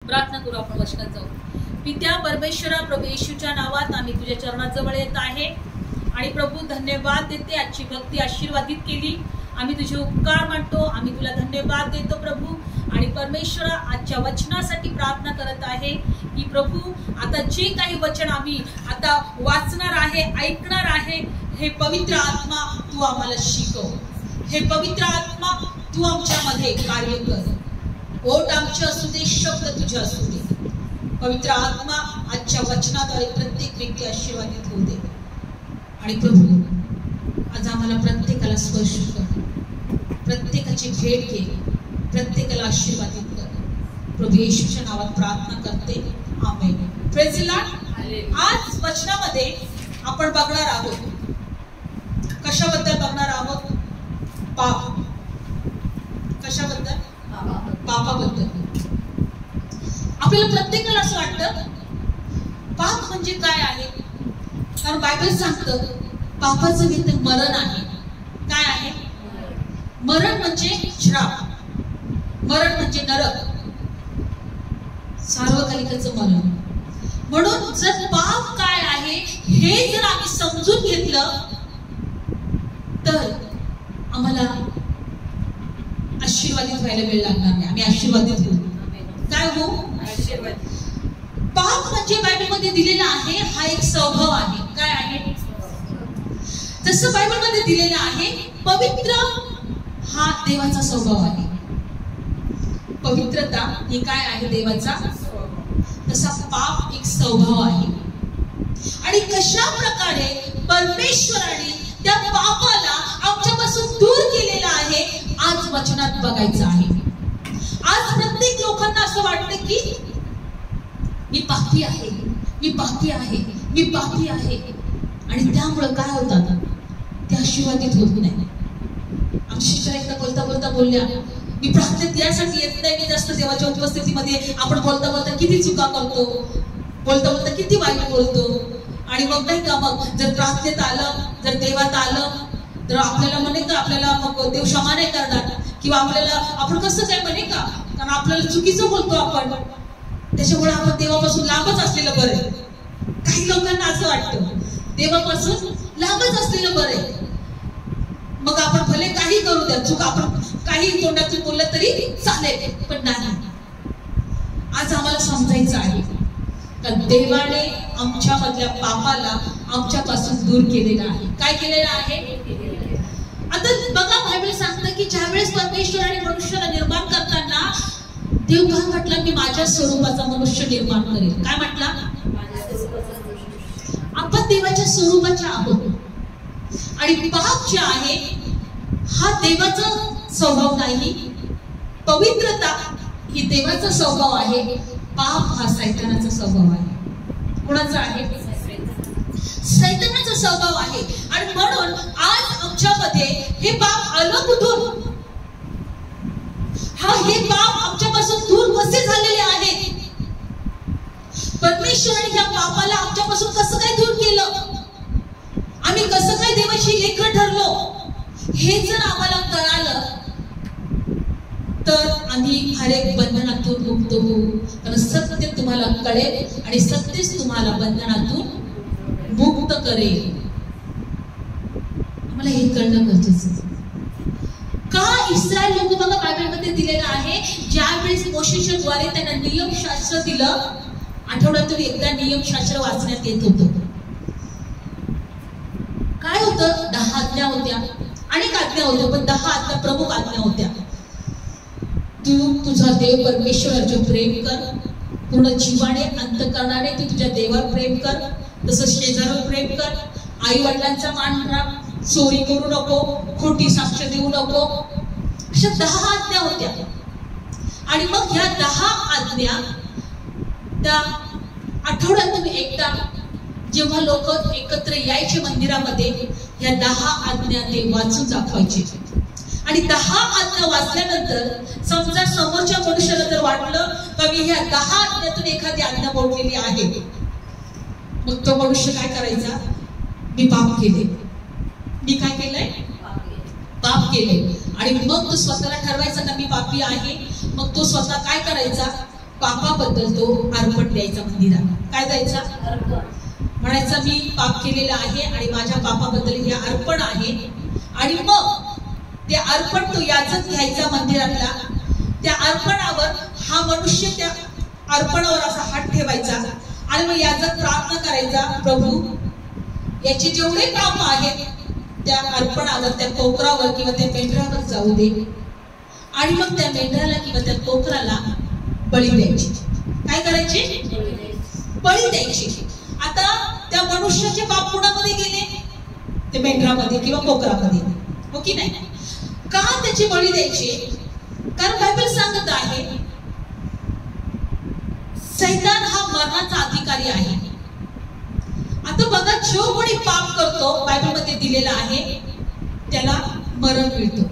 प्रार्थना करू आपण वचनात जाऊ. पित्या परमेश्वरा प्रभू येशूच्या नावात आम्ही तुझ्या चरणाजवळ येत आहे आणि प्रभू धन्यवाद देते. आजची भक्ती आशीर्वादित केली. आम्ही तुझे उपकार मानतो. आम्ही तुला धन्यवाद देतो प्रभू. आणि परमेश्वरा आजच्या वचनासाठी प्रार्थना करत आहे की प्रभू आता जे काही वचन आम्ही आता वाचणार आहे, ऐकणार आहे, हे पवित्र आत्मा तू आम्हाला शिकव. हे पवित्र आत्मा तू आमच्यामध्ये कार्य कर. ओठ आमचे असू दे, शब्द तुझे असू दे. पवित्र आत्मा आजच्या वचनाद्वारे प्रत्येक व्यक्ती आशीर्वादित होऊ दे. आणि प्रभू आज आम्हाला प्रत्येकाला स्पर्श कर, प्रत्येकाची भेट घे, प्रत्येकाला आशीर्वादित कर. प्रभू येशूच्या नावात प्रार्थना करते. आमेन. Praise the lord. आज वचनामध्ये आपण बघणार आहोत, कशाबद्दल बघणार आहोत? पाप. कशाबद्दल? पापाबद्दल. आपल्याला प्रत्येकाला असं वाटतं पाप म्हणजे काय आहे, कारण बायबल सांगतं पापाचं वेतन मरण आहे. काय आहे? मरण म्हणजे श्राप, मरण म्हणजे नरक, सार्वकालिकाचं मरण. म्हणून जर पाप काय आहे हे जर आम्ही समजून घेतलं तर आम्हाला आशीर्वादित व्हायला वेळ लागणार नाही. आम्ही आशीर्वादित होऊ. काय होऊ? आशीर्वादित. पाप म्हणजे बायबलमध्ये दिलेला आहे हा एक स्वभाव आहे. काय आहे? जसं बायबलमध्ये दिलेला आहे पवित्र हा देवाचा स्वभाव आहे. पवित्रता ही काय आहे? देवाचा. तसा पाप एक स्वभाव आहे. आणि कशा प्रकारे परमेश्वराने त्या पापाला आमच्यापासून दूर केलेला आहे आज वचनात बघायचं आहे. आज प्रत्येक लोकांना असं वाटतं की मी पापी आहे, मी पापी आहे, मी पापी आहे. आणि त्यामुळे काय होतात? ते आशीर्वादित होत नाही. आमची शिक्षण एकदा बोलता बोलता बोलल्या मी प्रार्थनेत यासाठी येत नाही, मी जास्त देवाच्या उपस्थितीमध्ये आपण बोलता बोलता किती चुका करतो, बोलता बोलता किती वाईट बोलतो. आणि मग नाही का, मग जर प्रार्थनेत आलं, जर देवात आलं तर आपल्याला म्हणे का आपल्याला मग देव क्षमा नाही करणार, किंवा आपल्याला आपण कसं काय म्हणे का, कारण आपल्याला चुकीचं बोलतो आपण, त्याच्यामुळे आपण देवापासून लांबच असलेलं बरं. काही लोकांना असं वाटतं देवापासून लांबच असलेलं बरं. मग आपण भले काही करू द्या, चूक आपण काही तोंडातून बोललं तरी चालेल, पण नाही. आज आम्हाला समजायचं आहे का देवाने आमच्या मधल्या पापाला आमच्यापासून दूर केलेला आहे. काय केलेलं आहे? आता बघा बायबल सांगतं की ज्यावेळेस परमेश्वराने मनुष्याला निर्माण करताना देव काय म्हटला? मी माझ्या स्वरूपाचा मनुष्य निर्माण करेल. काय म्हटला? आपण देवाच्या स्वरूपाचे आहोत. आणि पाप जे आहे हा देवाचा स्वभाव नाही. पवित्रता ही देवाचा स्वभाव आहे. पाप हा सैतानाचा स्वभाव आहे. कोणाचा आहे? सैतानाचा स्वभाव आहे. आणि म्हणून आज आमच्यामध्ये हे पाप आलं कुठून? हे पाप आमच्यापासून दूर कसे झालेले आहेत? परमेश्वराने या पापाला आमच्यापासून कसं काय दूर केलं? आम्ही कसं काय देवाची लेकरं ठरलो? हे जर आम्हाला कळालं तर आम्ही हर एक बंधनातून मुक्त होऊ. कारण सत्य तुम्हाला कळेल आणि सत्यच तुम्हाला बंधनातून मुक्त करेल. आम्हाला हे कळणं गरजेचं आहे. का इस्रायल लोक बघा बायबलमध्ये दिलेलं आहे ज्यावेळेस मोशेच्या द्वारे त्यांना नियमशास्त्र दिलं, आठवड्यातून एकदा नियमशास्त्र वाचण्यात येत होतं. काय होतं? 10 आज्ञा होत्या. अनेक आज्ञा होत्या, पण 10 आज्ञा प्रमुख आज्ञा होत्या. तू तुझा देव परमेश्वराचे प्रेम कर, पूर्ण जीवाने अंतःकरणाने तू तुझ्या देवावर प्रेम कर, तसंच शेजाऱ्यावर प्रेम कर, आई वडिलांचा मान राख, चोरी करू नको, खोटी साक्ष देऊ नको. अशा 10 आज्ञा होत्या. आणि मग ह्या 10 आज्ञा त्या आठवड्यातून एकदा जेव्हा लोक एकत्र यायचे मंदिरामध्ये, या 10 आज्ञा ते वाचून दाखवायचे. आणि 10 आज्ञा वाचल्यानंतर समजा समोरच्या मनुष्याला जर वाटलं का मी ह्या 10 आज्ञातून एखादी आज्ञा मोडलेली आहे, मग तो मनुष्य काय करायचा? मी पाप केले. मी काय केलंय? पाप केले. आणि मग तो स्वतःला ठरवायचा का मी पापी आहे. मग तो स्वतः काय करायचा? पापाबद्दल तो अर्पण द्यायचा मंदिरात. काय द्यायचा? म्हणायचा मी पाप केलेलं आहे आणि माझ्या पापाबद्दल हे अर्पण आहे. आणि मग ते अर्पण तो याचक घ्यायचा मंदिरातला. त्या अर्पणावर हा मनुष्य त्या अर्पणावर असा हात ठेवायचा आणि मग याचक प्रार्थना करायचा, प्रभू याचे जेवढे पाप आहेत त्या अर्पणावर, त्या कोकरावर किंवा त्या मेंढरावर जाऊ दे. आणि मग त्या मेंढराला किंवा त्या कोकराला बळी द्यायची. काय करायचे? बळी द्यायची. आता त्या मनुष्याचे पाप कुणामध्ये गेले? ते मेंढरामध्ये किंवा कोकरामध्ये, हो की नाही? का त्याची बळी द्यायची? कारण बायबल सांगत आहे सैतान हा मरणाचा अधिकारी आहे. आता बघा, जो कोणी पाप करतो बायबलमध्ये दिलेला आहे त्याला मरण मिळतं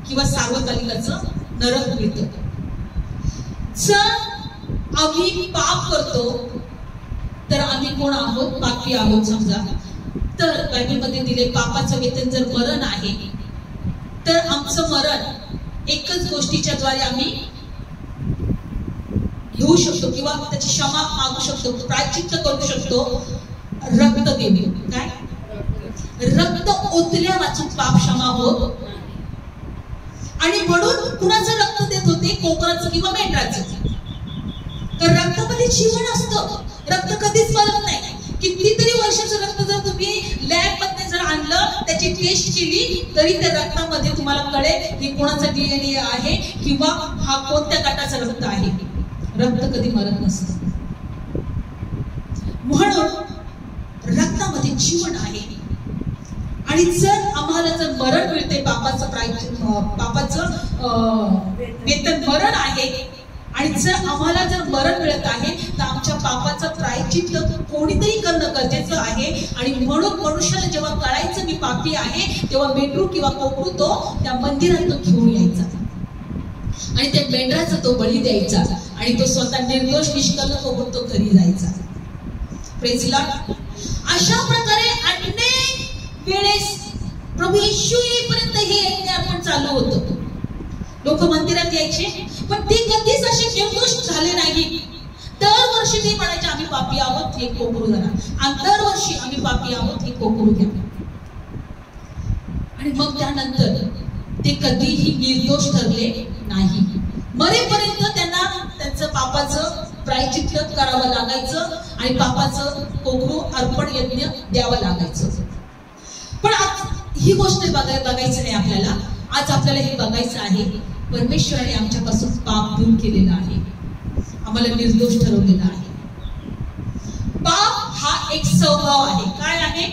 किंवा सार्वकालिकाचं नरक मिळतं. जर आम्ही पाप करतो तर आम्ही कोण आहोत? पापी आहोत समजा. तर बायबलमध्ये दिले पापाचं वेतन जर मरण आहे तर आमचं मरण एकच गोष्टीच्या द्वारे आम्ही घेऊ शकतो किंवा त्याची क्षमा मागू शकतो, प्रायश्चित्त करू शकतो. रक्त देणे. काय? रक्त ओतल्या वाचून पाप क्षमा होत. आणि म्हणून कुणाचं रक्त देत होते? कोकराचं किंवा मेंढराचं. तर रक्तामध्ये जीवन असतं. रक्त कधीच मरत नाही. कितीतरी वर्षाचं रक्त जर तुम्ही लॅब मध्ये जर आणलं, त्याची टेस्ट केली, तरी त्या रक्तामध्ये तुम्हाला कळेल की कोणाचा DNA आहे किंवा हा कोणत्या गटाचं रक्त आहे. रक्त कधी मरत नसतं. म्हणून रक्तामध्ये जीवन आहे. आणि जर आम्हाला जर मरण मिळते, पापाचं वेतन मरण आहे, आणि जर आम्हाला जर मरण मिळत आहे तर आमच्या पापाचं प्रायश्चित्त कोणीतरी करणं गरजेचं आहे. आणि म्हणून मनुष्याला जेव्हा कळायचं मी पापी आहे, तेव्हा मेंढरू किंवा कोकरू तो त्या मंदिरात तो घेऊन यायचा आणि त्या मेंढराचा तो बळी द्यायचा आणि तो स्वतः निर्दोष निष्कलंक होऊन तो घरी जायचा. Praise Lord. अशा प्रकारे अनेक वेळेस प्रभू येशू येईपर्यंत हे यज्ञ अर्पण चालू होतं. लोक मंदिरात यायचे, पण ते कधीच असे निर्दोष झाले नाही. दरवर्षी ते म्हणायचे आम्ही पापी आहोत, हे कोकरू धरा. आणि दरवर्षी आम्ही पापी आहोत, हे कोकरू घ्या. आणि मग त्यानंतर ते कधीही निर्दोष ठरले नाही. मरेपर्यंत त्यांना त्यांचं पापाचं प्रायश्चित्त करावं लागायचं आणि पापाचं कोकरू अर्पण यज्ञ द्यावं लागायचं. पण आज ही गोष्ट बघायची नाही आपल्याला. आज आपल्याला हे बघायचं आहे परमेश्वराने आमच्यापासून पाप दूर केलेला आहे, आम्हाला निर्दोष ठरवलेला आहे. पाप हा एक स्वभाव आहे. काय आहे?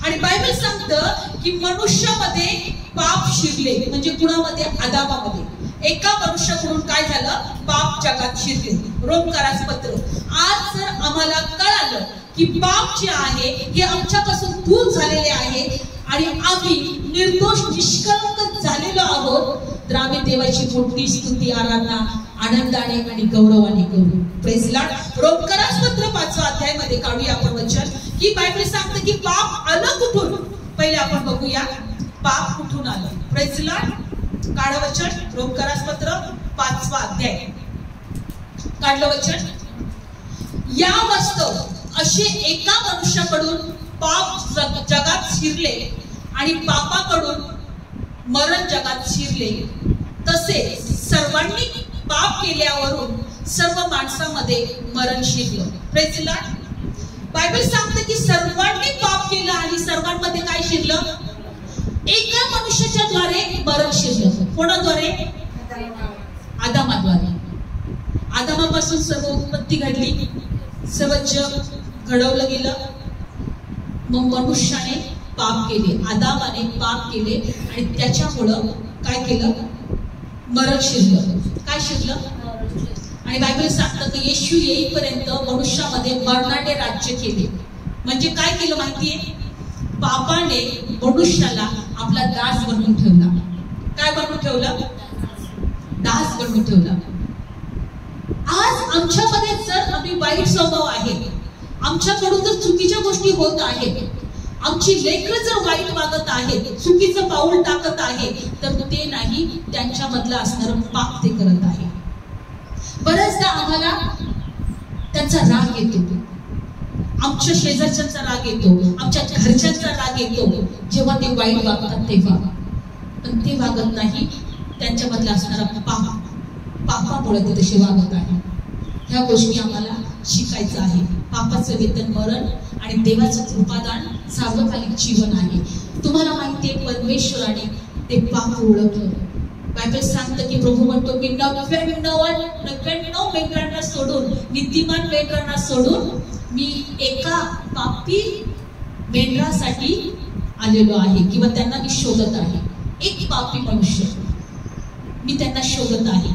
आणि बायबल सांगतं की मनुष्यामध्ये पाप शिरले. म्हणजे कुणामध्ये? आदामामध्ये. एका मनुष्याकडून काय झालं? पाप जगात शिरले. रोमकारास पत्र. आज जर आम्हाला कळालं की पाप जे आहे हे आमच्यापासून दूर झालेले आहे आणि आम्ही निर्दोष निष्कलंक झालेलो आहोत, तर आम्ही देवाची मोठी स्तुती आराधना आनंदाने आणि गौरवाने करू. Praise Lord. रोमकारास पत्र 5व्या अध्यायामध्ये काढूया आपण वचन की बायबल सांगते की पाप आलं कुठून. पहिले आपण बघूया पाप कुठून आलं. Praise Lord. काढ वचन. रोमकारास पत्र 5वा अध्याय. काढलं वचन. या वास्तव असे एका मनुष्याकडून पाप जगात शिरले आणि पापाकडून मरण जगात शिरले, तसे सर्वांनी पाप केल्यावरून सर्व माणसामध्ये मरण शिरलं. Praise Lord. बायबल सांगते की सर्वांनी पाप केलं आणि सर्वांमध्ये काय शिरलं? एका मनुष्याच्या द्वारे मरण शिरलं. कोणाद्वारे? आदामाद्वारे. आदामापासून सर्व उत्पत्ती घडली, सर्व जग घडवलं गेलं. मग मनुष्याने पाप केले, आदामाने पाप केले आणि त्याच्यामुळं काय केलं? मरण शिरलं. काय शिरलं? आणि बायबल सांगतं की येशू येईपर्यंत मनुष्यामध्ये मरणाने राज्य केले. म्हणजे काय केलं माहितीये? पापाने मनुष्याला आपला दास बनवून ठेवला. काय बनवून ठेवलं? दास बनवून ठेवला. आज आमच्यामध्ये जर आम्ही वाईट स्वभाव आहे, आमच्याकडून जर चुकीच्या गोष्टी होत आहेत, आमची लेकरं जर वाईट वागत आहेत, चुकीचं पाऊल टाकत आहे, तर ते नाही, त्यांच्यामधलं असणारं पाप ते करत आहे. बऱ्याचदा आम्हाला त्यांचा राग येतो, आमच्या शेजारच्यांचा राग येतो, आमच्या घरच्यांचा राग येतो जेव्हा ते वाईट वागतात तेव्हा. पण ते वागत नाही, त्यांच्यामधला असणारा पापामुळे ते तसे वागत आहे. ह्या गोष्टी आम्हाला शिकायचं आहे. पापाचं वेतन मरण आणि देवाचं कृपादान सार्वकालिक जीवन आहे. तुम्हाला माहिती आहे, परमेश्वराने ते पाप ओळखलं. बायबल सांगतं की प्रभू म्हणतो मी 99 मेंढरांना सोडून, नीतिमान मेंढरांना सोडून मी एका पापी मेंढरासाठी आलेलो आहे, किंवा त्यांना मी शोधत आहे. एक पापी मनुष्य मी त्यांना शोधत आहे.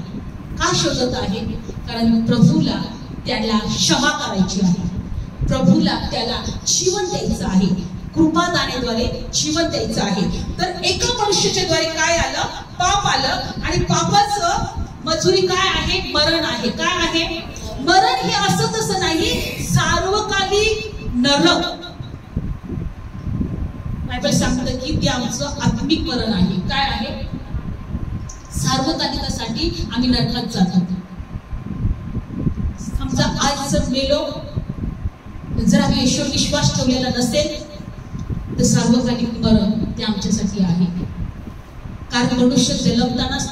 का शोधत आहे? कारण प्रभूला त्याला क्षमा करायची आहे, प्रभूला त्याला जीवन द्यायचं आहे, कृपादानाद्वारे जीवन द्यायचं आहे. तर एका मनुष्याच्या द्वारे काय आलं? पाप आलं. आणि पापाचं मजुरी काय आहे? मरण आहे. काय आहे? मरण. हे असं तसं नाही, सार्वकालिक नरक. बायबल सांगतं की ते आमचं आत्मिक मरण आहे. काय आहे? सार्वकालिकासाठी आम्ही नरकात जातो. समजा आज जर मेलो, जर आम्ही ईश्वर विश्वास ठेवलेला नसेल, तर सार्वकालिक मरण ते आमच्यासाठी आहे. कारण मनुष्य जन्मतानाच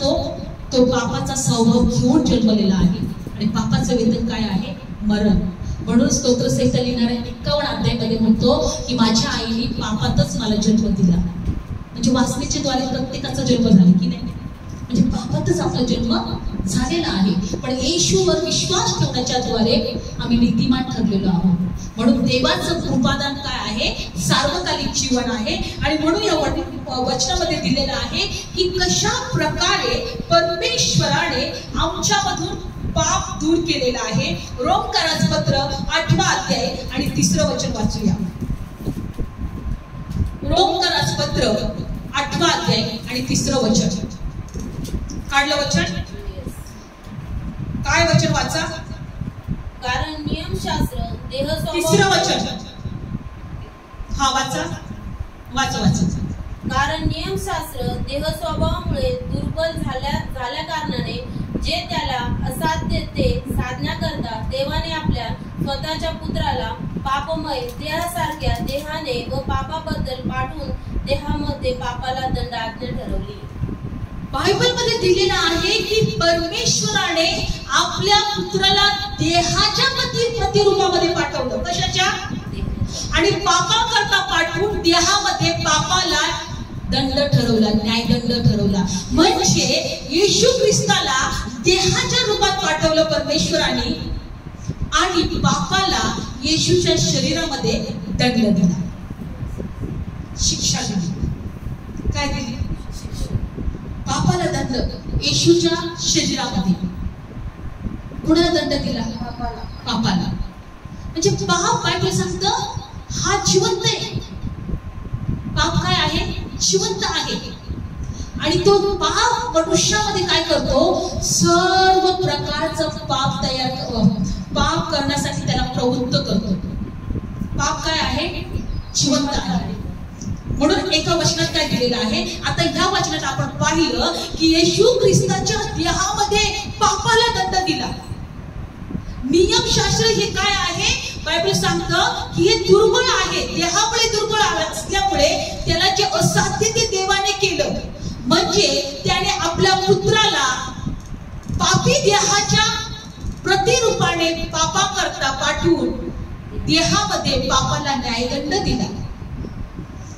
तो पापाचा स्वभाव घेऊन जन्मलेला आहे, आणि पापाचं वेतन काय आहे? मरण. म्हणून स्तोत्र संहिता लिहिणाऱ्या 51 अध्यायामध्ये म्हणतो की माझ्या आईने पापातच मला जन्म दिला. म्हणजे वासनेच्या द्वारे प्रत्येकाचा जन्म झाला की नाही? म्हणजे पापातच आपला जन्म झालेला आहे. पण येशूवर विश्वास ठेवण्याच्या द्वारे आम्ही नीतिमान ठरलेलो आहोत. म्हणून देवाचं कृपादान काय आहे? सार्वकालिक जीवन आहे. आणि म्हणून या वचनामध्ये दिलेलं आहे की कशा प्रकारे परमेश्वराने आमच्यामधून पाप दूर केलेला आहे. रोमकाराचं पत्र 8वा अध्याय आणि 3रं वचन वाचूया. रोमकाराचं पत्र 8वा अध्याय आणि 3रं वचन. काढलं वचन? काय वचन वाचा? कारण नियमशास्त्र देह स्वभाव. 3रं वचन. हा वाचा वाचा वाचा. कारण नियमशास्त्र देह स्वभावामुळे दुर्बल झाल्या कारणाने जे त्याला असाध्य ते साधण्याकरता देवाने आपल्या स्वतःच्या पुत्राला पापमय देहासारख्या देहाने व पापाबद्दल पाठवून देहामध्ये पापाला दंडाज्ञा ठरवली. बायबल मध्ये दिलेलं आहे की परमेश्वराने आपल्या पुत्राला देहाच्या प्रतिरूपामध्ये पाठवलं. कशाच्या? आणि पापाकरता पाठवून देहामध्ये पापाला दंड ठरवला, न्यायदंड ठरवला. म्हणजे येशू ख्रिस्ताला देहाच्या रूपात पाठवलं परमेश्वराने, आणि पापाला येशूच्या शरीरामध्ये दंड दिला, शिक्षा दिली. काय दिली? पापाला दंड. येशूच्या शरीरामध्ये कुणाला दंड दिला? पापाला. म्हणजे पाप, बायबल सांगतं हा जिवंत आहे. पाप काय आहे? जिवंत आहे. आणि तो पाप मनुष्यामध्ये काय करतो? सर्व प्रकारचं पाप करण्यासाठी त्याला प्रवृत्त करतो. पाप काय आहे? जिवंत आहे. म्हणून एका वचनात काय दिलेलं आहे? आता ह्या वचनात आपण पाहिलं की येशू ख्रिस्ताच्या देहामध्ये पापाला दंड दिला. नियमशास्त्र हे काय आहे? बायबल सांगतं की हे दुर्बळ आहे. देहामुळे दुर्बळ असल्यामुळे त्याला जे असाध्य ते देवाने केलं. म्हणजे त्याने आपल्या पुत्राला पापी देहाच्या प्रतिरूपाने पापाकरता पाठवून देहामध्ये पापाला न्यायदंड दिला.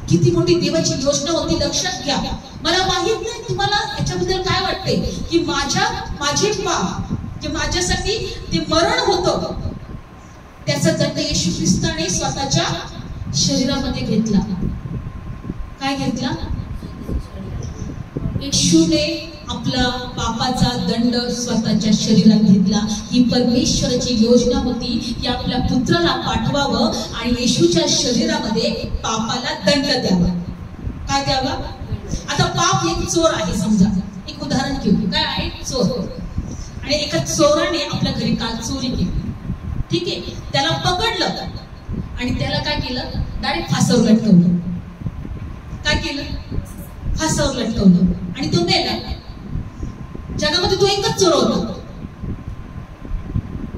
किती मोठी देवाची योजना होती, लक्षात घ्या. मला माहित नाही तुम्हाला याच्याबद्दल काय वाटते की माझे पाप जे माझ्यासाठी ते मरण होतं, त्याचा दंड येशू ख्रिस्ताने स्वतःच्या शरीरामध्ये घेतला. काय घेतला? येशूने आपला पापाचा दंड स्वतःच्या शरीरात घेतला. ही परमेश्वराची योजना होती की आपल्या पुत्राला पाठवावं आणि येशूच्या शरीरामध्ये पापाला दंड द्यावा. काय द्यावा? आता पाप एक चोर आहे. समजा एक उदाहरण घेऊ. काय आहे? चोर. आणि एका चोराने आपल्या घरी काल चोरी केली. ठीक आहे, त्याला पकडलं आणि त्याला काय केलं? डायरेक्ट फासावर लटकवलं. काय केलं? फासावर लटकवलं आणि तो मेला. जगामध्ये तो एकच चोर होता.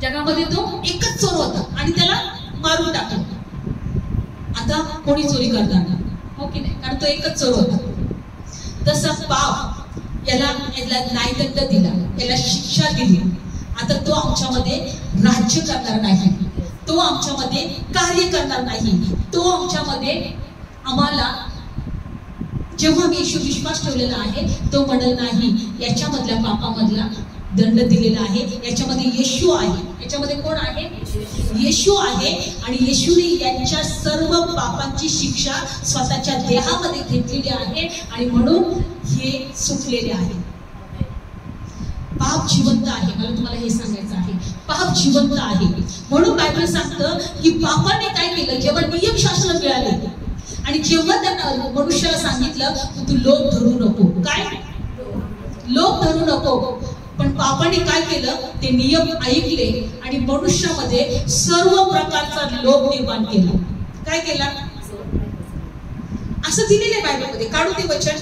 जगामध्ये तो एकच चोर होता आणि त्याला मारून टाकलं. आता कोणी चोरी करणार नाही, हो की नाही, कारण तो एकच चोर होता. तसं पाप याला न्यायदंड दिला, याला शिक्षा दिली. आता तो आमच्यामध्ये राज्य करणार नाही, तो आमच्यामध्ये कार्य करणार नाही, तो आमच्यामध्ये आम्हाला जेव्हा मी येशू विश्वास ठेवलेला आहे तो म्हणत नाही याच्यामधल्या पापामधला दंड दिलेला आहे. याच्यामध्ये येशू आहे. याच्यामध्ये कोण आहे? येशू आहे. आणि येशूने यांच्या सर्व पापांची शिक्षा स्वतःच्या देहामध्ये घेतलेली आहे आणि म्हणून हे सुटलेले आहे. पाप जिवंत आहे. मला तुम्हाला हे सांगायचं आहे, पाप जिवंत आहे. म्हणून बायबल सांगतं की पापाने काय केलं, जेव्हा नियमशास्त्र मिळाले आणि जेव्हा त्यांना मनुष्याला सांगितलं तू लोभ धरू नको, काय लोभ धरू नको, पण पापाने काय केलं, ते नियम ऐकले आणि मनुष्यामध्ये सर्व प्रकारचा लोभ निर्माण केला. काय केला? असं दिलेलं आहे बायबलमध्ये. काढू ते वचन,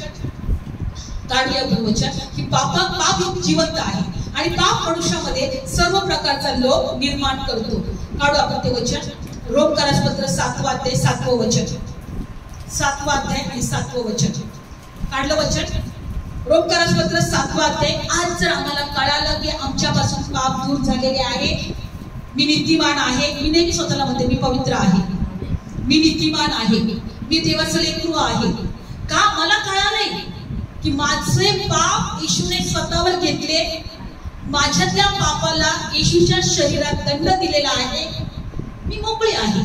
काढूया वचन की पाप जिवंत आहे आणि पाप मनुष्यामध्ये सर्व प्रकारचा लोभ निर्माण करतो. काढू आपण ते वचन. रोमकरासपत्र 7 अध्याय 7 वचन, 7 अध्याय आणि 7 वचन. काढलं वचन? रोमकरासपत्र 7 अध्याय. आज जर आम्हाला कळालं की आमच्यापासून पाप दूर झालेले आहे, मी नीतिमान आहे, मी नेहमी स्वतःला म्हणते मी पवित्र आहे, मी नीतिमान आहे, मी देवाचं लेकरू आहे. का? मला कळालंय की माझे पाप येशूने स्वतःवर घेतले, माझ्यातल्या पापाला येशूच्या शरीरात दंड दिलेला आहे, मी मोकळी आहे.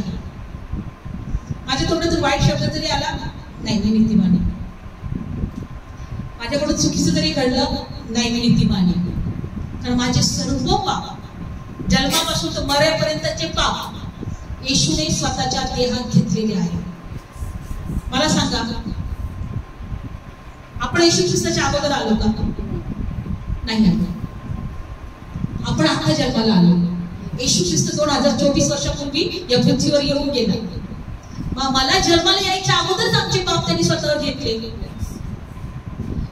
माझ्या तोंडातून वाईट शब्द जरी आला, नाही मी नीतिमान आहे. माझ्याकडून चुकीचं जरी घडलं, नाही मी नीतिमान आहे. कारण माझे सर्व पाप जन्मापासून तर मरेपर्यंतचे पाप येशूने स्वतःच्या देहात घेतलेले आहे. मला सांगा, आपण येशू ख्रिस्ताच्या अगोदर आलो का? नाही आलो. आपण आता जन्माला आलो. येशू ख्रिस्त 2024 वर्षापूर्वी या पृथ्वीवर येऊन गेला. मग मला जन्माला यायच्या अगोदरच आमचे पाप त्यांनी स्वतःवर घेतले.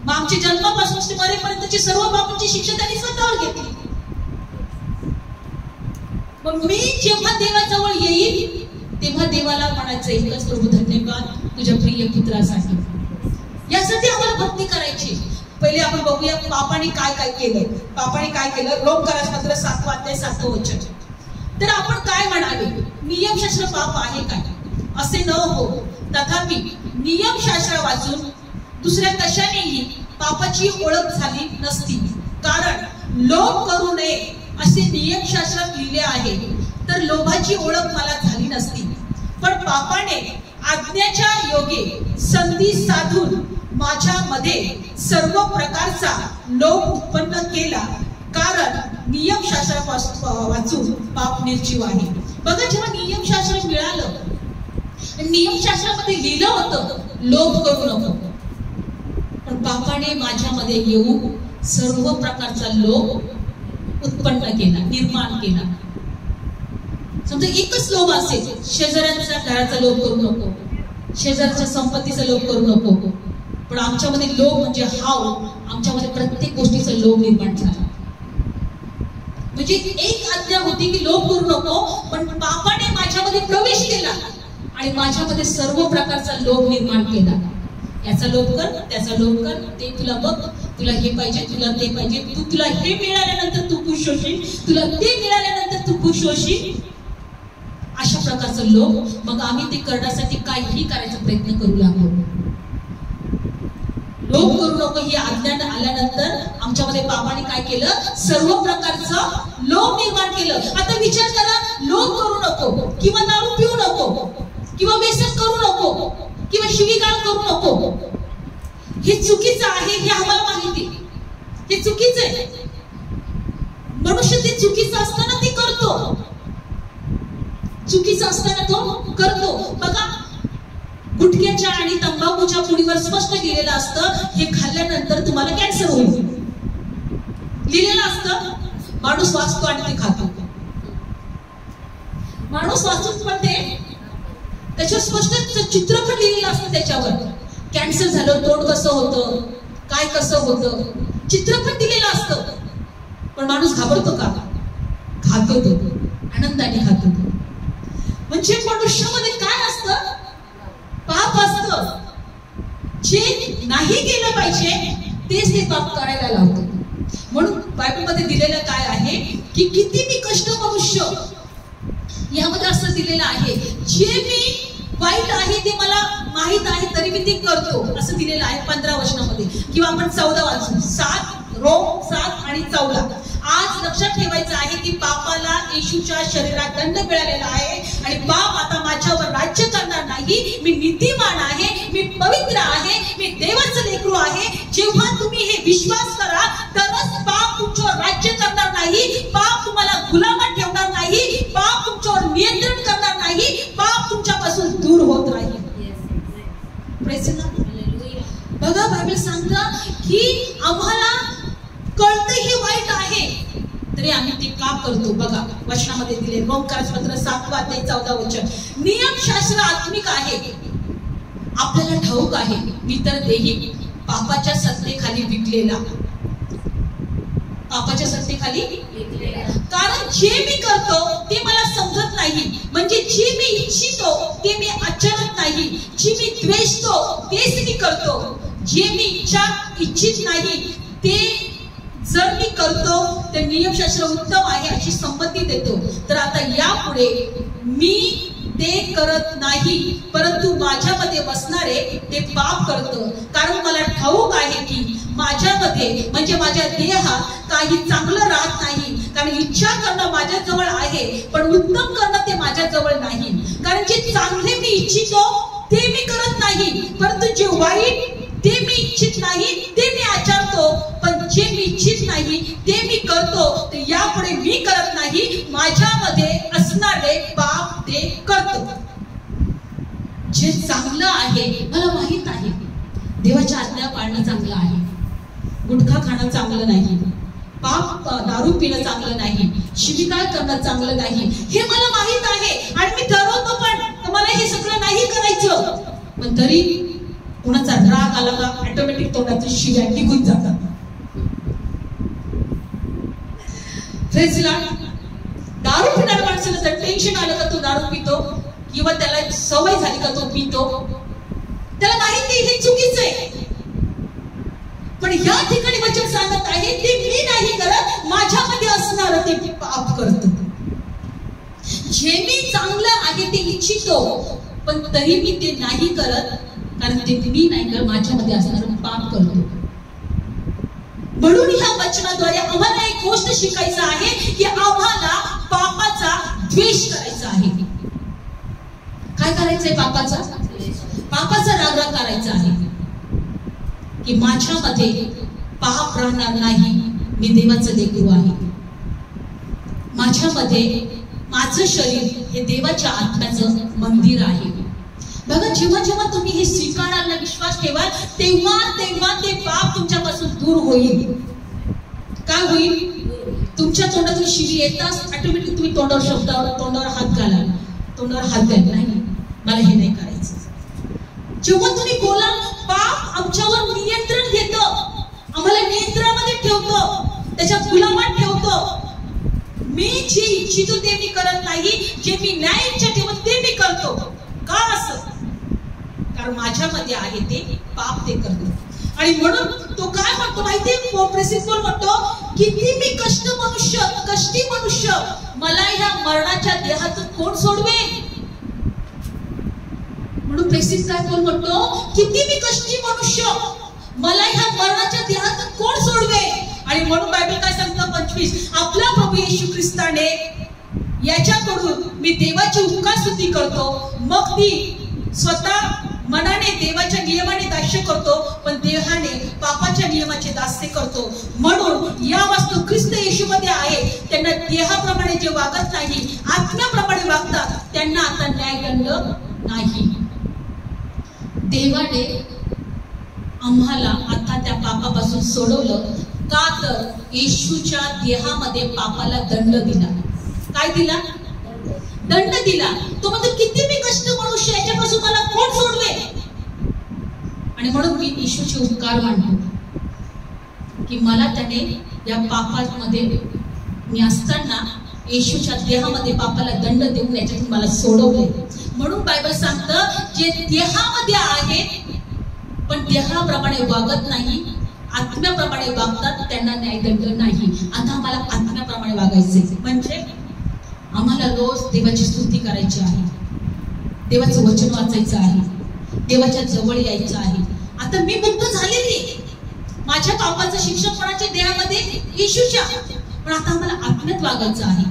मग आमच्या जन्मापासून ते मरेपर्यंतची सर्व पापांची शिक्षा त्यांनी स्वतःवर घेतली. मग मी जेव्हा देवाजवळ येईल तेव्हा देवाला म्हणायचं, एकच प्रभू धन्यवाद तुझ्या प्रिय पुत्रासाठी. यासाठी आम्हाला भक्ती करायची. पहिले आपण बघूया पापाने काय काय केलं. पापाने काय केलं? रोमकरासपत्र 7 अध्याय 7 वचन. तर आपण काय म्हणावे, नियमशास्त्र पाप आहे काय? असे न हो, तथापि नियमशास्त्र वाचून दुसऱ्या कशानेही पापाची ओळख झाली नसती, कारण लोभ करू नये असे नियमशास्त्रात लिहिले आहे, तर लोभाची ओळख मला झाली नसती. पण पापाने आज्ञाच्या योगे संधी साधून माझ्यामध्ये सर्व प्रकारचा लोभ उत्पन्न केला, कारण नियमशास्त्र वाचून पाप निर्जीव आहे. बघा, जेव्हा नियमशास्त्र मिळालं, नियमशास्त्रामध्ये लिहिलं होतं लोभ करू नको, पण पापाने माझ्यामध्ये येऊन सर्व प्रकारचा लोभ उत्पन्न केला, निर्माण केला. समजा एकच लोभ असेल, शेजाऱ्यांच्या घराचा लोभ करू नको, शेजारच्या संपत्तीचा लोभ करू नको, पण आमच्यामध्ये लोभ म्हणजे हाव, आमच्यामध्ये प्रत्येक गोष्टीचा लोभ निर्माण झाला. म्हणजे एक आज्ञा होती की लोभ करू नको, पण पापाने माझ्यामध्ये प्रवेश केला आणि माझ्यामध्ये सर्व प्रकारचा लोभ निर्माण केला. याचा लोभ कर, त्याचा लोभ कर, ते तुला बघ, तुला हे पाहिजे, तुला ते पाहिजे, तुला हे मिळाल्यानंतर तू खुश होशील, तुला ते मिळाल्यानंतर तू खुश होशील, अशा प्रकारचा लोभ. मग आम्ही ते करण्यासाठी काहीही करायचा प्रयत्न करू लागलो. लोभ करू नको ही आज्ञा आल्यानंतर आमच्यामध्ये पापाने काय केलं? सर्व प्रकारचं लोभ निर्माण केलं. आता विचार करा, लोभ करू नको किंवा दारू पिऊ नको किंवा व्यसन करू नको किंवा शिवीगाळ करू नको, हे चुकीचं आहे, हे आम्हाला माहिती. हे चुकीचं आहे. मनुष्य ते चुकीचं असताना ते करतो, चुकीचं असताना तो करतो. बघा, गुटख्याच्या आणि तंबाखूच्या पुडीवर स्पष्ट लिहिलेलं असतं, हे खाल्ल्यानंतर तुम्हाला कॅन्सर होईल. लिहिलेलं असतं. माणूस वाचतो आणि ते खातो. माणूस वाचून पण ते त्याच्यावर स्पष्ट चित्र पण लिहिलेलं असतं. त्याच्यावर कॅन्सर झालं, तोंड कसं होतं, काय कसं होतं, चित्र पण दिलेलं असतं. पण माणूस घाबरतो का? खातो. खातो तो, आनंदाने खातो तो. म्हणजे मनुष्यामध्ये काय असतं? पाप असतं. जे नाही केलं पाहिजे तेच ते पाप करायला लावतो. म्हणून बायबलमध्ये दिलेलं काय आहे की किती मी कष्ट मनुष्य, यामध्ये असं दिलेलं आहे जे मी वाईट आहे ते मला माहित आहे तरी मी ते करतो, असं दिलेलं आहे 15 वचनामध्ये. किंवा आपण 14 वाचू, 7 रोम 7 आणि 14. आज लक्षात ठेवायचं आहे की पापाला येशूच्या शरीरात दंड मिळालेला आहे आणि पाप आता माझ्यावर राज्य करणार नाही. मी नीतिमान आहे, मी पवित्र आहे, मी देवाचं लेकरू आहे. जेव्हा तुम्ही हे विश्वास करा तरच पाप तुमच्यावर राज्य करणार नाही, पाप तुम्हाला गुलामात ठेवणार नाही, पाप तुमच्यावर नियंत्रण करणार नाही, पाप तुमच्यापासून दूर होत राहील. बघा बायबल सांगतं की आम्हाला कळतं हे वाईट आहे तरी आम्ही ते का करतो. बघा वचनामध्ये दिले रोमकार्यपत्र 7 ते 14 वचन. नियमशास्त्र आत्मिक आहे, आपल्याला ठाऊक आहे, मी तर देही पापाच्या सत्तेखाली विकलेला, पापाच्या सत्तेखाली. कारण जे मी करतो ते मला समजत नाही. म्हणजे जे मी इच्छितो ते मी आचरत नाही, जे मी द्वेषतो तेच मी करतो, जे मी इच्छित नाही ते जर मी करतो तर नियमशास्त्र उत्तम आहे अशी संमती देतो. तर आता यापुढे मी ते करत नाही, परंतु माझ्यामध्ये बसणारे ते पाप करतो. कारण मला ठाऊक आहे की माझ्यामध्ये म्हणजे माझ्या देहात काही चांगलं राहत नाही. कारण इच्छा करणं माझ्याजवळ आहे पण उत्तम करणं ते माझ्याजवळ नाही. कारण जे चांगले मी इच्छितो ते मी करत नाही, परंतु जे वाईट ते मी इच्छित नाही ते मी आचरतो. पण जे मी इच्छित नाही ते मी करतो. तर यापुढे मी करत नाही, माझ्यामध्ये असणारे पाप ते करतो. जे चांगलं आहे मला माहित आहे, देवाच्या आज्ञा पाळणं चांगलं आहे, गुटखा खाणं चांगलं नाही, पाप दारू पिणं चांगलं नाही, शिवीगाळ करणं चांगलं नाही, हे मला माहित आहे. आणि मी ठरवतो पण मला हे सगळं नाही करायचं. पण तरी कुणाचा राग आला का ऑटोमॅटिक तोंडातून शिव्या निघून जातात. दारू पिणाऱ्या माणसाला जर टेन्शन आलं का तो दारू पितो किंवा त्याला सवय झाली का तो पितो, त्याला माहिती हे चुकीचं आहे. पण या ठिकाणी वचन सांगत आहे ते मी नाही करत, माझ्यामध्ये असणारं ते पाप करतो. जे मी चांगलं आहे ते इच्छितो पण तरी मी ते नाही करत, कारण ते मी नाही करत, माझ्यामध्ये असणारं पाप करतो. म्हणून ह्या वचनाद्वारे आम्हाला एक गोष्ट शिकायचं आहे की आम्हाला पापाचा द्वेष करायचा आहे. काय करायचंय? पापाचा राग करायचा आहे की माझ्यामध्ये पाप राहणार नाही, मी देवाचं लेकरू आहे. माझ्यामध्ये माझं शरीर हे देवाच्या आत्म्याचं मंदिर आहे. बघा जेव्हा जेव्हा तुम्ही हे स्वीकारायला विश्वास ठेवाल तेव्हा तेव्हा ते पाप तुमच्यापासून दूर होईल. काय होईल? तुमच्या तोंडातून शिवी येताच ऑटोमॅटिक तुम्ही तोंडावर हात घालाल, तोंडावर हात द्याल, नाही मला हे नाही करायचं. जेव्हा तुम्ही बोला पाप आमच्यावर नियंत्रण घेतो, आम्हाला नियंत्रणामध्ये ठेवतो, त्याच्या गुलामात ठेवतो. मी जे इच्छितो ते मी करत नाही, जे मी न्याय इच्छा ठेवत ते मी करतो. का असं? कारण माझ्यामध्ये आहे ते पाप ते करतो. आणि म्हणून तो काय म्हणतो माहितीये? प्रेसिडंट म्हणतो किती मी कष्टी मनुष्य, मला ह्या मरणाच्या देहातून कोण सोडवेल? म्हणून प्रेसिडंट काय म्हणतो किती मी कष्टी मनुष्य, मला ह्या मरणाच्या देहातून कोण सोडवेल? आणि म्हणून बायबल काय सांगतं 25 आपला प्रभू येशू ख्रिस्ताने याच्याकडून मी देवाची उपकार स्तुती करतो, मग ती स्वतः मनाने देवाच्या नियमाने दास्य करतो पण देहाने पापाच्या नियमाचे दास्य करतो. म्हणून या वस्तू ख्रिस्त येशूमध्ये आहे. त्यांना देहाप्रमाणे जे वागत नाही आत्म्याप्रमाणे वागतात त्यांना आता न्यायदंड नाही. देवाने आम्हाला आता त्या पापापासून सोडवलं का? तर येशूच्या देहामध्ये पापाला दंड दिला. काय दिला? दंड दिला. तो म्हणतो किती मी कष्ट मनुष्य, याच्यापासून मला कोण सोडवे? आणि म्हणून मी येशूचे उपकार मानतो की मला त्याने या पापामध्ये मी असताना येशूच्या देहामध्ये पापाला दंड देऊन याच्यातून मला सोडवले. म्हणून बायबल सांगतं जे देहामध्ये आहेत पण देहाप्रमाणे वागत नाही, आत्म्याप्रमाणे वागतात त्यांना न्यायदंड नाही. आता आम्हाला आत्म्याप्रमाणे वागायचे, म्हणजे आम्हाला रोज देवाची स्तुती करायची आहे, देवाचं वचन वाचायचं आहे, देवाच्या जवळ यायचं आहे. आता मी मुक्त झालेली, माझ्या पापाचं शिक्षण कोणाच्या देहामध्ये? येशूच्या. पण आता आम्हाला आत्म्यात वागायचं आहे.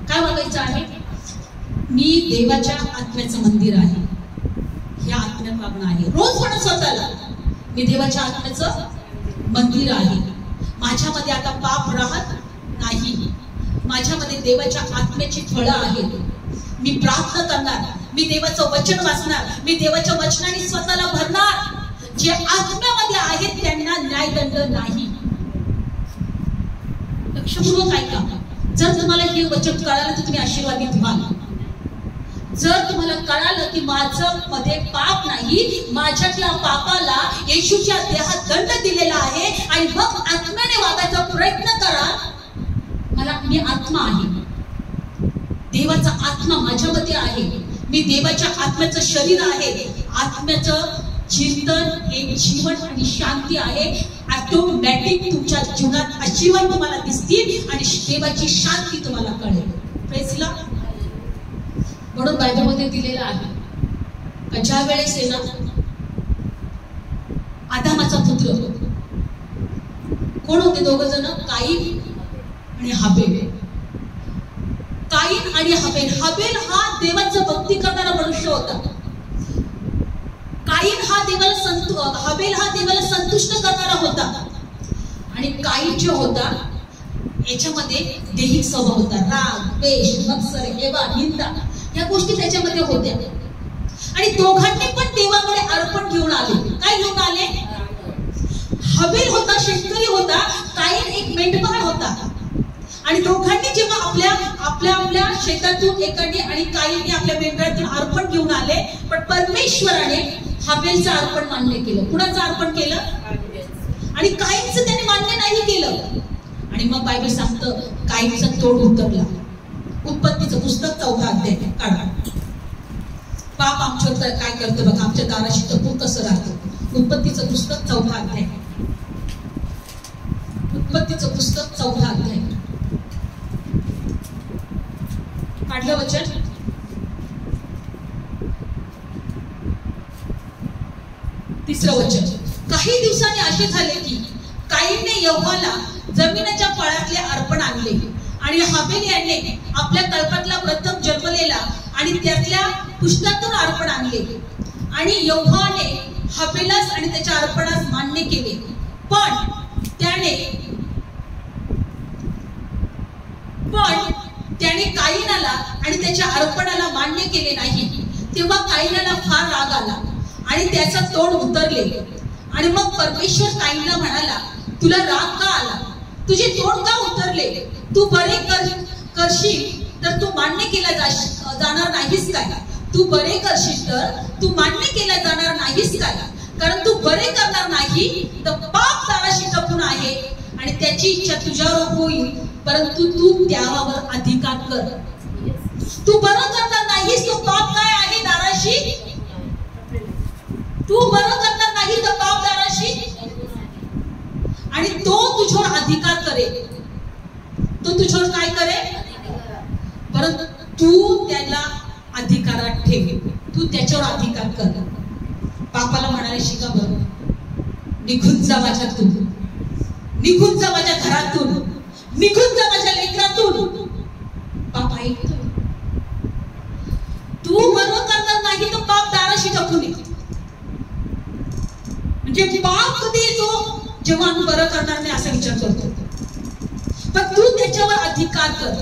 काय वागायचं आहे? मी देवाच्या आत्म्याचं मंदिर आहे, ह्या आत्म्यात वागणं आहे. रोज म्हणत स्वतःला मी देवाच्या आत्म्याचं मंदिर आहे. माझ्यामध्ये आता पाप राहत नाही, माझ्यामध्ये देवाच्या आत्म्याची फळं आहेत. मी प्रार्थना करणार, मी देवाचं वचन वाचणार, मी देवाच्या वचनाने स्वतःला भरणार. जे आत्म्यामध्ये आहेत त्यांना न्यायदंड नाही. लक्षपूर्वक ऐका. जर तुम्हाला हे वचन कळालं तर तुम्ही आशीर्वादित व्हाल. जर तुम्हाला कळालं की माझं मध्ये पाप नाही, माझ्यातल्या पापाला येशूच्या देहात दंड दिलेला आहे आणि मग आत्म्याने वागायचा प्रयत्न करा. मी आत्मा आहे, देवाचा आत्मा माझ्यामध्ये आहे, मी देवाच्या आत्म्याचं शरीर आहे. आत्म्याचं चिंतन हे जीवन आणि शांती आहे. ऑटोमॅटिक तुमच्या जीवनात आशीर्वाद तुम्हाला दिसतील आणि देवाची शांती तुम्हाला कळेल. Praise Lord. म्हणून बायबलमध्ये दिलेलं आहे का ज्या वेळेस आहे ना आदामाचा पुत्र कोण होते? दोघ जण, काईन आणि हाबेल. काईन आणि हाबेल. हाबेल हा देवाचं भक्ती करणारा मनुष्य होता. काईन हा हाबेल हा देवाला संतुष्ट करणारा होता. आणि काईन जो होता याच्यामध्ये दैहिक स्वभाव होता. राग, द्वेष, मत्सर, हेवा, निंदा या गोष्टी त्याच्यामध्ये होत्या. आणि दोघांनी पण देवाकडे अर्पण घेऊन आले. काय घेऊन आले? हाबेल होता शेतकरी होता, काईन एक मेंढपाळ होता. आणि दोघांनी जेव्हा आपल्या शेतातून एकाने आणि काईनने आपल्या मेंढरातून अर्पण घेऊन आले, पण परमेश्वराने हाबेलचं अर्पण मान्य केलं. कुणाचं अर्पण केलं? आणि काईनचं त्याने मान्य नाही केलं. आणि मग बायबल सांगतं काईनचा तोड उतरला. उत्पत्तीचं पुस्तक 4 अध्याय काढा. पाप आमच्यावर काय करतं बघा, आमच्या दाराशी टपून कसं राहतं. उत्पत्तीचं पुस्तक 4 अध्याय. उत्पत्तीचं पुस्तक 4 अध्याय. काढलं वचन? तिसरं वचन. काही दिवसांनी असे झाले की काईनने यहोवाला जमिनीच्या फळातले अर्पण आणले आणि हाबेल याने आपल्या कल्पातला प्रथम जन्मलेला आणि त्यातल्या पुष्टातून अर्पण आणले. आणि यहोवाने हाबेलास आणि त्याच्या अर्पणास मान्य केले, पण त्याने काईनाला आणि त्याच्या अर्पणाला मान्य केले नाही. तेव्हा काईनाला फार राग आला आणि त्याचा तोड उतरले. आणि मग परमेश्वर काईनला म्हणाला, तुला राग का आला? तुझे तोड का उतरले? तू बरे करशील तर तू मान्य केला जाणार नाहीस काय? तू बरे करशील तर तू मान्य केला जाणार नाहीस काय? कारण तू बरे करणार नाही तर पाप दाराशी टपून आहे आणि त्याची इच्छा तुझ्यावर होईल, परंतु तू त्यावर अधिकार कर. तू बरं करणार नाहीस तो पाप काय आहे? दाराशी. तू बरं करणार नाही तर पाप दाराशी आणि तो तुझ्यावर अधिकार करेल. तो तुझ्यावर काय करेल? परंतु तू त्याला अधिकारात ठेव, तू त्याच्यावर अधिकार कर. पापाला म्हणाले, शिका बरं, निघून जा माझ्यातून, निघून जा माझ्या घरातून, निघून जा माझ्या लेकरातून. पाप ऐकतो. तू बरं करणार नाही तर पाप दाराशी टपून ये. म्हणजे पाप कधी येतो? जेव्हा आम्ही बरं करणार नाही असा विचार करतो. पण तू त्याच्यावर अधिकार कर.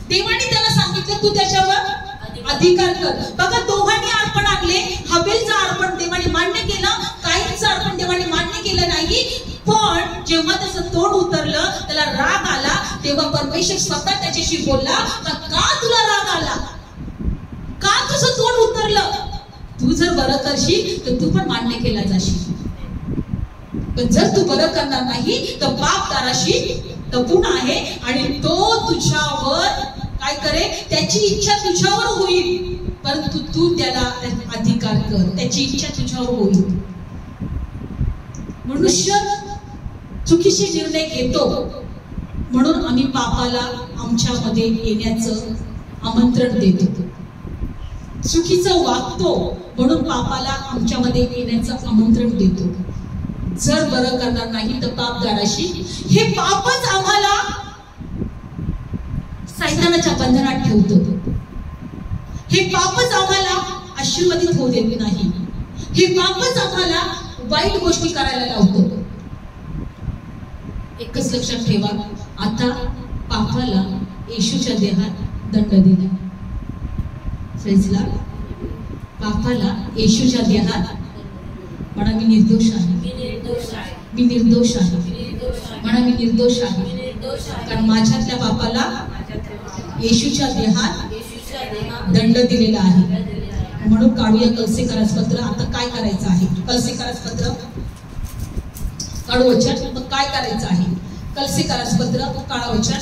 देवाने त्याला सांगितलं तू त्याच्यावर अधिकार कर. बघा, दोघांनी अर्पण आणले. हाबेलचं अर्पण देवाने मान्य केलं, काईनचं अर्पण देवाने मान्य केलं नाही. पण जेव्हा त्याचं तोड उतरलं, त्याला राग आला, तेव्हा परमेश्वर स्वतः त्याच्याशी बोलला, का तुला राग आला? का तुझं तोड उतरलं? तू जर बरं करशील तर तू पण मान्य केला जाशील, पण जर तू बरं करणार नाही तर पाप दाराशी टपून आहे आणि तो तुझ्यावर काय करे, त्याची इच्छा तुझ्यावर होईल, परंतु तू त्याला अधिकार कर, त्याची इच्छा तुझ्यावर होईल. मनुष्य चुकीचे निर्णय घेतो म्हणून आम्ही पापाला आमच्यामध्ये येण्याचं आमंत्रण देतो. चुकीचं वागतो म्हणून पापाला आमच्यामध्ये येण्याचं आमंत्रण देतो. जर बरं करणार नाही तर पापदाराशी, हे पापच आम्हाला सैतानाच्या बंधनात ठेवतो. हे पापच आम्हाला आशीर्वादित होऊ देत नाही. हे पापच आम्हाला वाईट गोष्टी करायला लावतो. एकच लक्षात ठेवा, आता पापाला येशूच्या देहात दंड दिला. फ्रेंड्सला, पापाला येशूच्या देहात म्हणा मी निर्दोष आहे, मी निर्दोष आहे, म्हणा मी निर्दोष आहे. कारण माझ्यातल्या पापाला येशूच्या देहात दंड दिलेला आहे. म्हणून काढूया कलसीकरास पत्र. आता काय करायचं आहे? कलसीकरास पत्र काढू वचन. मग काय करायचं आहे? कलसीकरास पत्र काढा वचन.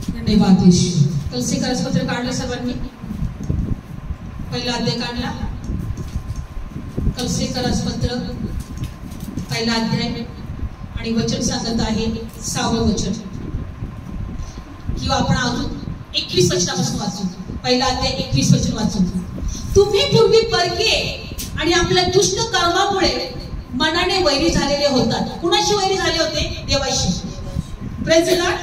धन्यवाद येशू. कलसीकरास पत्र काढलं सर्वांनी? पहिला अध्याय काढला. कलसीकरास पत्र पहिला अध्याय आणि वचन सांगत आहे 6वं वचन. किंवा आपण अजून 21 वचनापासून वाचू. पहिला अध्याय 21 वचन वाचू. तुम्ही पूर्वी परके आणि आपल्या दुष्ट कर्मामुळे मनाने वैरी झालेले होतात. कुणाशी वैरी झाले होते? देवाशी. Praise the lord.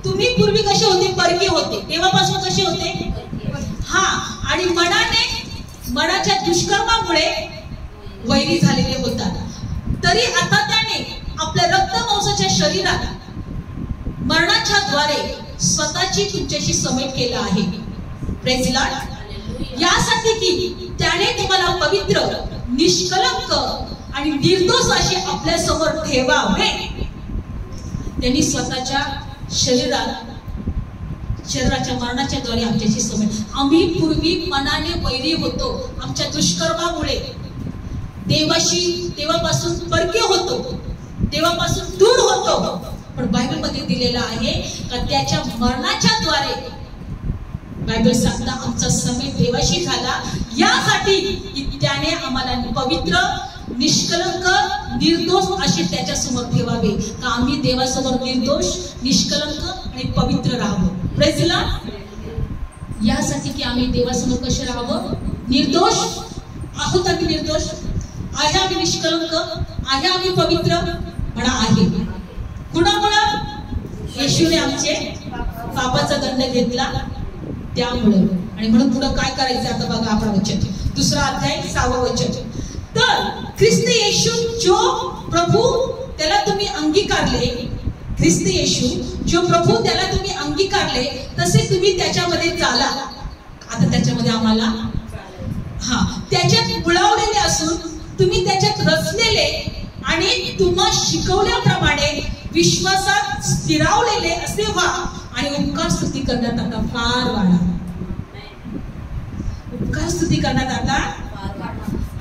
तुम्ही पूर्वी कसे होते? परके होते. देवापासून कसे होते? हा. आणि मनाच्या दुष्कर्मामुळे वैरी झालेले होतात. तरी आता त्याने आपल्या रक्तमांसाच्या शरीरात मरणाच्या द्वारे स्वतःची तुमच्याशी समेट केला आहे. Praise the Lord. यासाठी की त्याने तुम्हाला पवित्र, निष्कलंक आणि निर्दोष असे आपल्या समोर ठेवावे. त्यांनी स्वतःच्या शरीराच्या मरणाच्या द्वारे आमच्याशी समेट. आम्ही पूर्वी मनाने वैरी होतो आमच्या दुष्कर्मामुळे. देवापासून परके होतो, देवापासून दूर होतो. पण बायबल मध्ये दिलेला आहे का त्याच्या मरणाच्या द्वारे बायबल सांगता आमचा समेट देवाशी झाला. यासाठी की त्याने आम्हाला पवित्र, निष्कलंक, निर्दोष असे त्याच्या समोर ठेवावे. का आम्ही देवासमोर निर्दोष, निष्कलंक आणि पवित्र राहावं. Praise the Lord. यासाठी की आम्ही देवासमोर कसे राहावं? निर्दोष आहोत. आम्ही निर्दोष आहे, आम्ही निष्कलंक आहे, आम्ही पवित्र म्हणा आहे. कुणामुळे? येशूने आमचे पापाचा दंड घेतला त्यामुळे. आणि म्हणून पुढे काय करायचं आता बघा आपण वचन. 2 अध्याय 6वं वचन. तर ख्रिस्त येशू जो प्रभू त्याला तुम्ही अंगीकारले, ख्रिस्त येशू जो प्रभू त्याला तुम्ही अंगीकारले तसे तुम्ही त्याच्यामध्ये चाला. आता त्याच्यामध्ये आम्हाला त्याच्यात मुळावलेले असून तुम्ही त्याच्यात रचलेले आणि तुम्हा शिकवल्याप्रमाणे विश्वासात स्थिरावलेले असे व्हा आणि उपकार स्तुती करण्यात आता फार वाढा. उपकार स्तुती करण्यात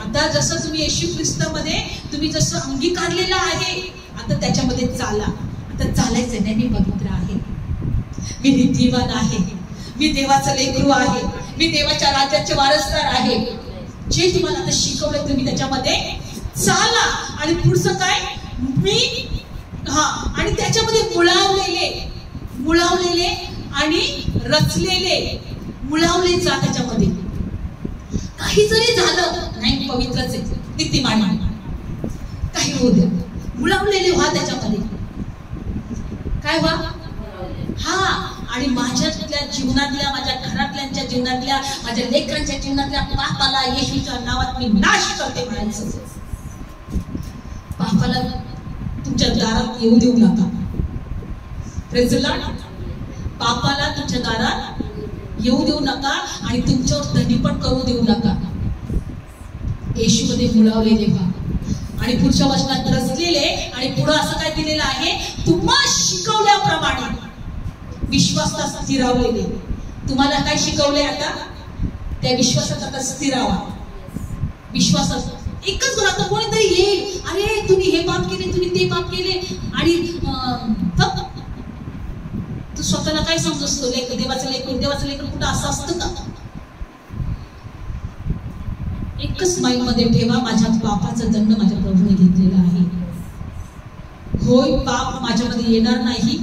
आता जसं तुम्ही येशू ख्रिस्तामध्ये तुम्ही जसं अंगीकारलेलं आहे आता त्याच्यामध्ये चाला. आता चालायचं नाही. मी पवित्र आहे, मी नीतिवान आहे, मी देवाचं लेकरू आहे, मी देवाच्या राज्याचे वारसदार आहे. जे तुम्हाला आता शिकवलं तुम्ही त्याच्यामध्ये चाला. आणि पुढचं काय? मी आणि त्याच्यामध्ये मुळावलेले आणि रचलेले, मुळावले जा त्याच्यामध्ये. काही जरी झालं नाही, पवित्रच आहे, नीतिमान काही होऊ द्या, मुळावलेले व्हा त्याच्यामध्ये. काय व्हा? आणि माझ्यातल्या जीवनातल्या, माझ्या घरातल्यांच्या जीवनातल्या, माझ्या लेकरांच्या जीवनातल्या पापाला येशूच्या नावात मी नाश करते म्हणायचं. पापाला तुमच्या दारात येऊ देऊ नका. Praise the Lord. पापाला तुमच्या दारात येऊ देऊ नका आणि तुमच्यावर धनीपण करू देऊ नका. येशूमध्ये मुळावलेले व्हा. आणि पुढच्या वचनात रचलेले. आणि पुढे असं काय दिलेलं आहे? तुम्हा शिकवल्याप्रमाणे विश्वासात स्थिरावलेले. तुम्हाला काय शिकवले? आता त्या विश्वासात आता स्थिरावा. विश्वासात एकच गोष्ट, आता कोणीतरी येईल, अरे तुम्ही हे पाप केले, तुम्ही ते पाप केले, आणि फक्त तू स्वतःला काय समजतो, देवाचं लेकरं कुठं असं असतं का? एकच माइंड मध्ये ठेवा, माझ्या पापाचा दंड माझ्या प्रभूने घेतलेला आहे. होय, पाप माझ्यामध्ये येणार नाही,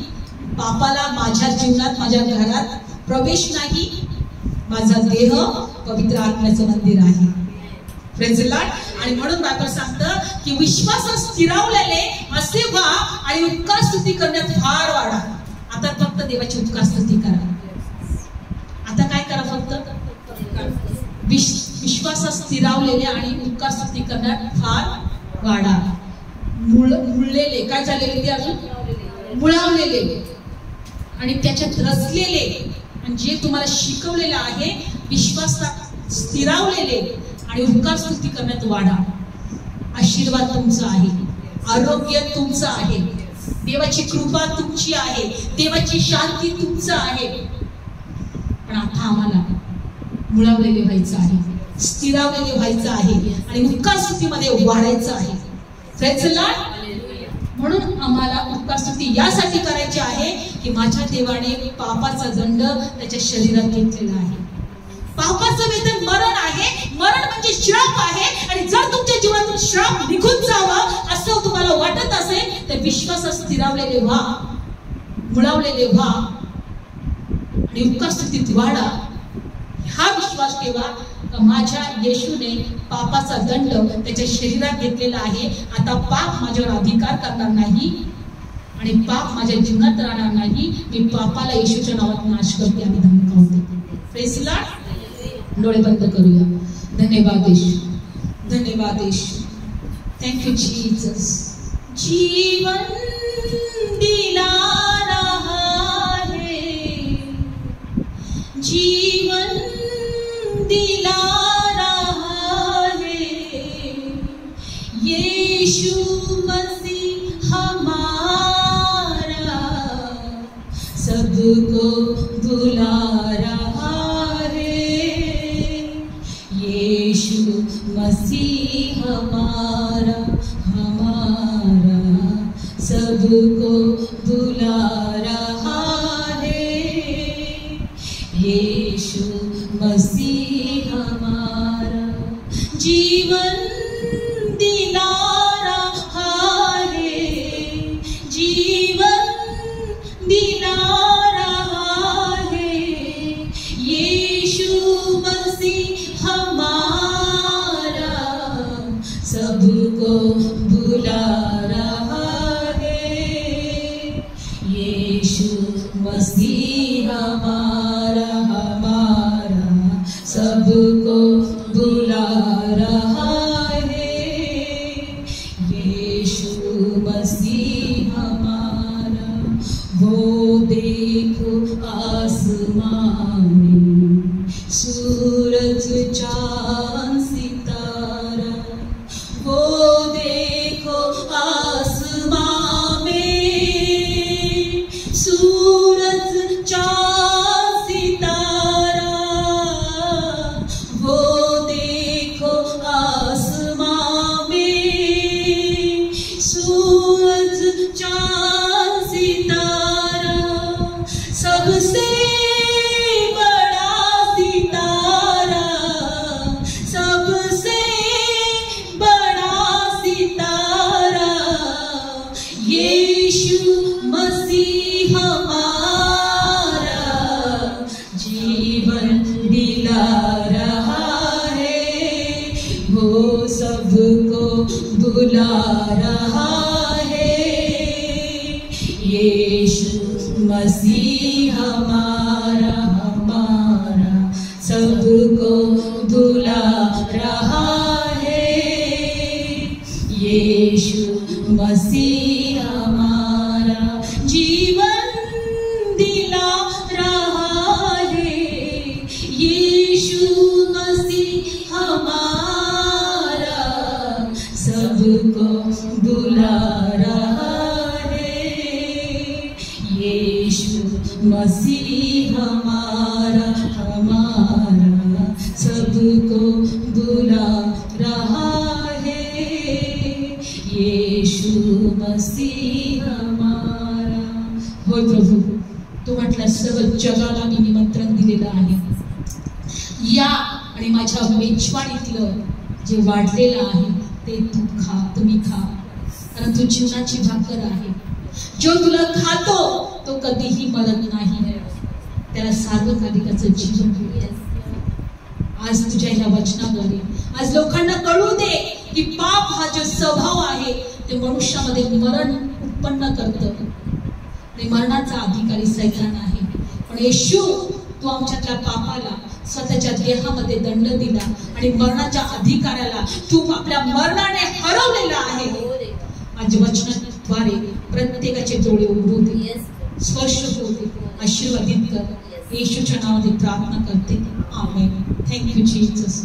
पापाला माझ्या जीवनात, माझ्या घरात प्रवेश नाही. माझा देह पवित्र आत्म्याचं मंदिर आहे. Praise the Lord. आणि म्हणून बायबल सांगतं की विश्वासात स्थिरावलेले असे व्हा आणि उपकार स्तुती करण्यात फार वाढा. आता फक्त देवाची उपकार स्तुती करा. आता काय करा, फक्त विश्वासात स्थिरावलेले आणि उपकार स्तुती करण्यात फार वाढा. मुळलेले काय झालेले, ते अजून मुळावलेले आणि त्याच्यात रचलेले, आणि जे तुम्हाला शिकवलेलं आहे विश्वासात स्थिरावलेले आणि उपकार स्तुती करण्यात वाढा. आशीर्वाद तुमचा आहे, आरोग्य तुमचं आहे, देवाची कृपा तुमची आहे, देवाची शांती तुमचं आहे. पण आता आम्हाला मुळावलेले व्हायचं आहे, स्थिरावलेले व्हायचं आहे आणि उपकार स्तुतीमध्ये वाढायचं आहे. Praise the Lord. म्हणून आम्हाला उपकार स्तुती यासाठी करायची आहे की माझ्या देवाने पापाचा दंड त्याच्या शरीरात घेतलेला आहे. पापाचं वेतन मरण आहे, मरण म्हणजे श्राप आहे. आणि जर तुमच्या जीवनातून श्राप निघून जावं असं तुम्हाला वाटत असेल तर विश्वासात स्थिरावलेले व्हा, मुळावलेले व्हा आणि उपकार स्तुतीत वाढा. हा विश्वास ठेवा माझ्या येशूने पापाचा दंड त्याच्या शरीरात घेतलेला आहे. आता पाप माझ्यावर अधिकार करणार नाही आणि पाप माझ्या जीवनात राहणार नाही. मी पापाला येशूच्या नावात नाश करते आणि धमकावते. Praise the Lord. डोळे बंद करूया. धन्यवाद येशू, धन्यवाद येशू. Thank you Jesus. जीवन दिलाना है, जीवन दिला रहा है, यीशु मसीह हमारा सबको बुला रहा है, यीशु मसीह हमारा सबको बुला रहा है, यीशु मसीह हमारा जीवन दिला रहा है, जीवन दिला रहा है, यीशु मसीह हमारा सबको बुला रहा है, यीशु मसीह हमारा सबको बुला रहा है, यीशु मसीह हमारा. वो देखो आसमान में सूरज चांद सितारा, वो देखो आसमान में सूरज चांद बुला रहा है, यीशु मसीह हमारा सबको बुला रहा है, यीशु मसीह हमारा जीवन दिला रहा है, यीशु मसीह हमारा सबको बुला रहा है, यीशु मसीह हमारा सबको बुला रहा है, होय प्रभू, तू म्हटलं सर्व जगाला मी निमंत्रण दिलेलं आहे, या आणि माझ्या मेजवानीतलं जे वाढलेलं आहे ते तू खा, तुम्ही खा, कारण तू जीवनाची भाकर आहे. जो तुला खातो तो कधीही मरत नाही, त्याला सार्वकालिकाचं जीवन मिळतं. आज तुझ्या ह्या वचनाद्वारे आज लोकांना कळू दे की पाप हा जो स्वभाव आहे ते मनुष्यामध्ये मरण उत्पन्न करतं. ते मरणाचा अधिकारी सैतान आहे, पण येशू तू आमच्यातल्या पापाला स्वतःच्या देहामध्ये दंड दिला आणि मरणाच्या अधिकाऱ्याला तू आपल्या मरणाने हरवलेला आहे. आज वचनाद्वारे प्रत्येकाचे डोळे उघडू दे, स्पर्श होऊ दे, आशीर्वादित कर. येशूच्या नावाने प्रार्थना करते, आमेन. Thank you Jesus.